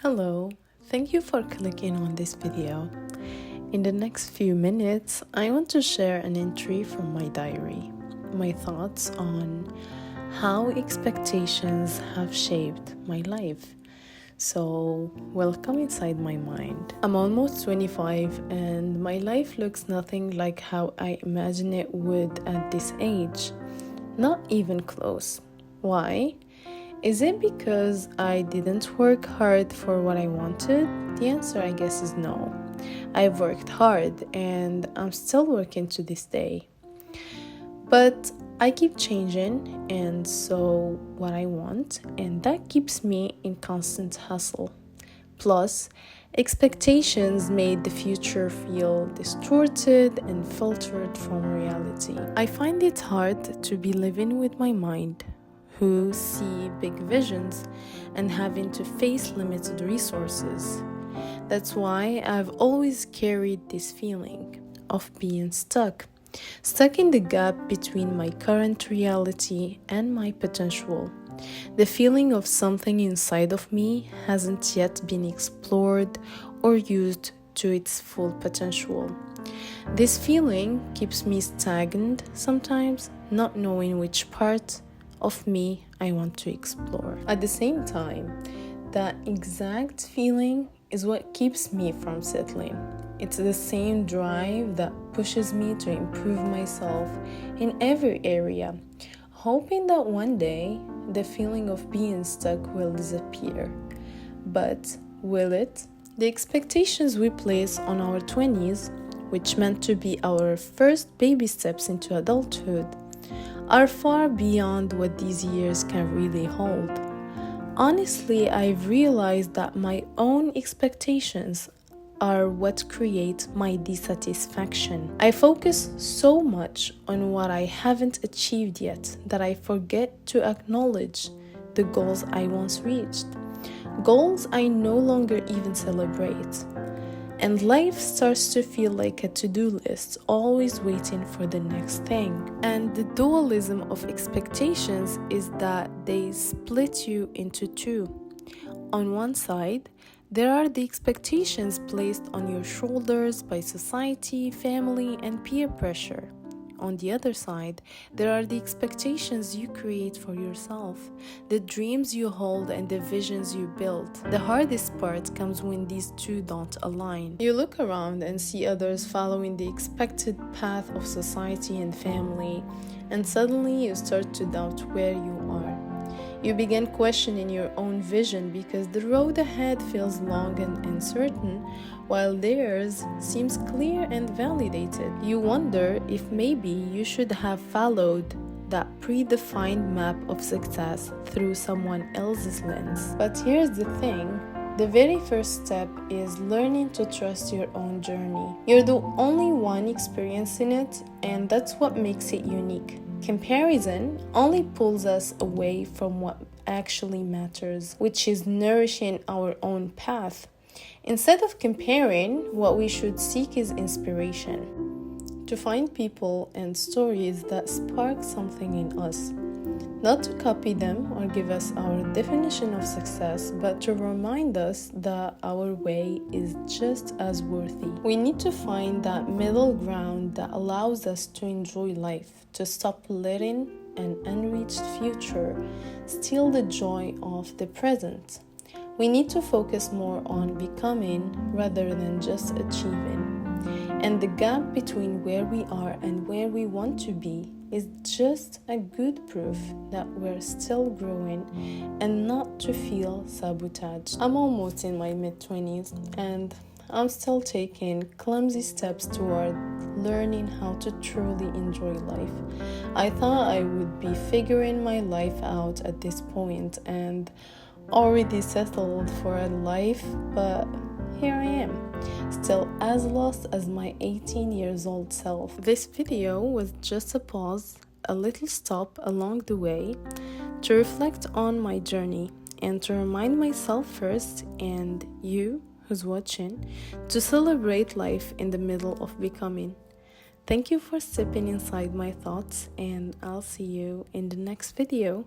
Hello, thank you for clicking on this video. In the next few minutes, I want to share an entry from my diary, my thoughts on how expectations have shaped my life. So, welcome inside my mind. I'm almost 25 and my life looks nothing like how I imagine it would at this age. Not even close. Why? Is it because I didn't work hard for what I wanted? The answer, I guess, is no. I've worked hard and I'm still working to this day. But I keep changing, and so what I want, and that keeps me in constant hustle. Plus, expectations made the future feel distorted and filtered from reality. I find it hard to be living with my mind, who see big visions and having to face limited resources. That's why I've always carried this feeling of being stuck in the gap between my current reality and my potential. The feeling of something inside of me hasn't yet been explored or used to its full potential. This feeling keeps me stagnant sometimes, not knowing which part of me I want to explore. At the same time, that exact feeling is what keeps me from settling. It's the same drive that pushes me to improve myself in every area, hoping that one day the feeling of being stuck will disappear. But will it? The expectations we place on our 20s, which meant to be our first baby steps into adulthood, are far beyond what these years can really hold. Honestly, I've realized that my own expectations are what create my dissatisfaction. I focus so much on what I haven't achieved yet that I forget to acknowledge the goals I once reached, goals I no longer even celebrate. And life starts to feel like a to-do list, always waiting for the next thing. And the dualism of expectations is that they split you into two. On one side, there are the expectations placed on your shoulders by society, family, and peer pressure. On the other side, there are the expectations you create for yourself, the dreams you hold and the visions you build. The hardest part comes when these two don't align. You look around and see others following the expected path of society and family, and suddenly you start to doubt where you are. You begin questioning your own vision because the road ahead feels long and uncertain, while theirs seems clear and validated. You wonder if maybe you should have followed that predefined map of success through someone else's lens. But here's the thing. The very first step is learning to trust your own journey. You're the only one experiencing it, and that's what makes it unique. Comparison only pulls us away from what actually matters, which is nourishing our own path. Instead of comparing, what we should seek is inspiration. To find people and stories that spark something in us. Not to copy them or give us our definition of success, but to remind us that our way is just as worthy. We need to find that middle ground that allows us to enjoy life, to stop letting an unreached future steal the joy of the present. We need to focus more on becoming rather than just achieving. And the gap between where we are and where we want to be is just a good proof that we're still growing and not to feel sabotaged. I'm almost in my mid-20s and I'm still taking clumsy steps toward learning how to truly enjoy life. I thought I would be figuring my life out at this point and already settled for a life, but here I am, still as lost as my 18 years old self. This video was just a pause, a little stop along the way to reflect on my journey and to remind myself first, and you who's watching, to celebrate life in the middle of becoming. Thank you for stepping inside my thoughts, and I'll see you in the next video.